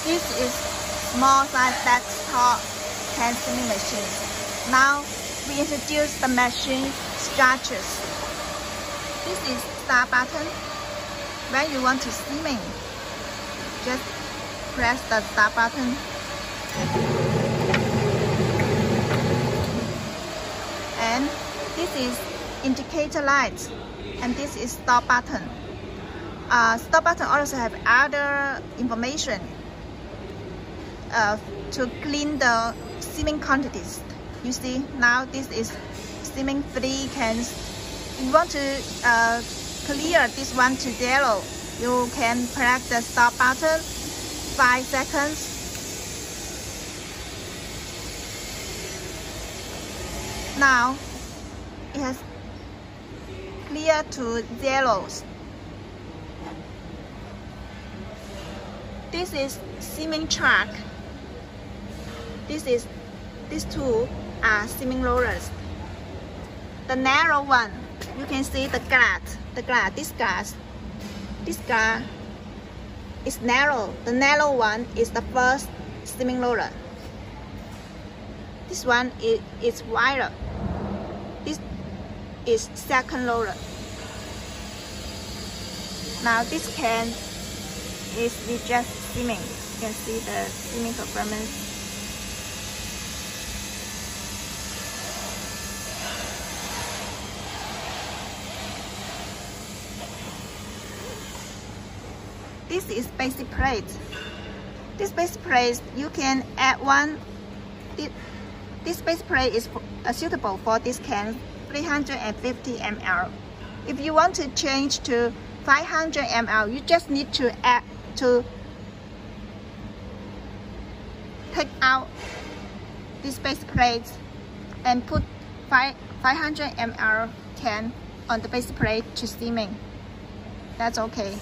This is small size desktop can steaming machine. Now we introduce the machine structures. This is start button. When you want to steaming, just press the start button. And this is indicator light, and this is stop button. Stop button also have other information to clean the steaming quantities. You see, now this is steaming 3 cans. If you want to clear this one to 0, you can press the stop button 5 seconds. Now it has cleared to 0s. This is steaming track. These two are steaming rollers. The narrow one, you can see this glass is narrow. The narrow one is the first steaming roller. This one is wider. This is second roller. Now this can is just steaming. You can see the steaming performance. This is basic plate. This basic plate you can add one. This base plate is suitable for this can 350 ml. If you want to change to 500 ml, you just need to take out this base plate and put 500 ml can on the base plate to steaming. That's okay.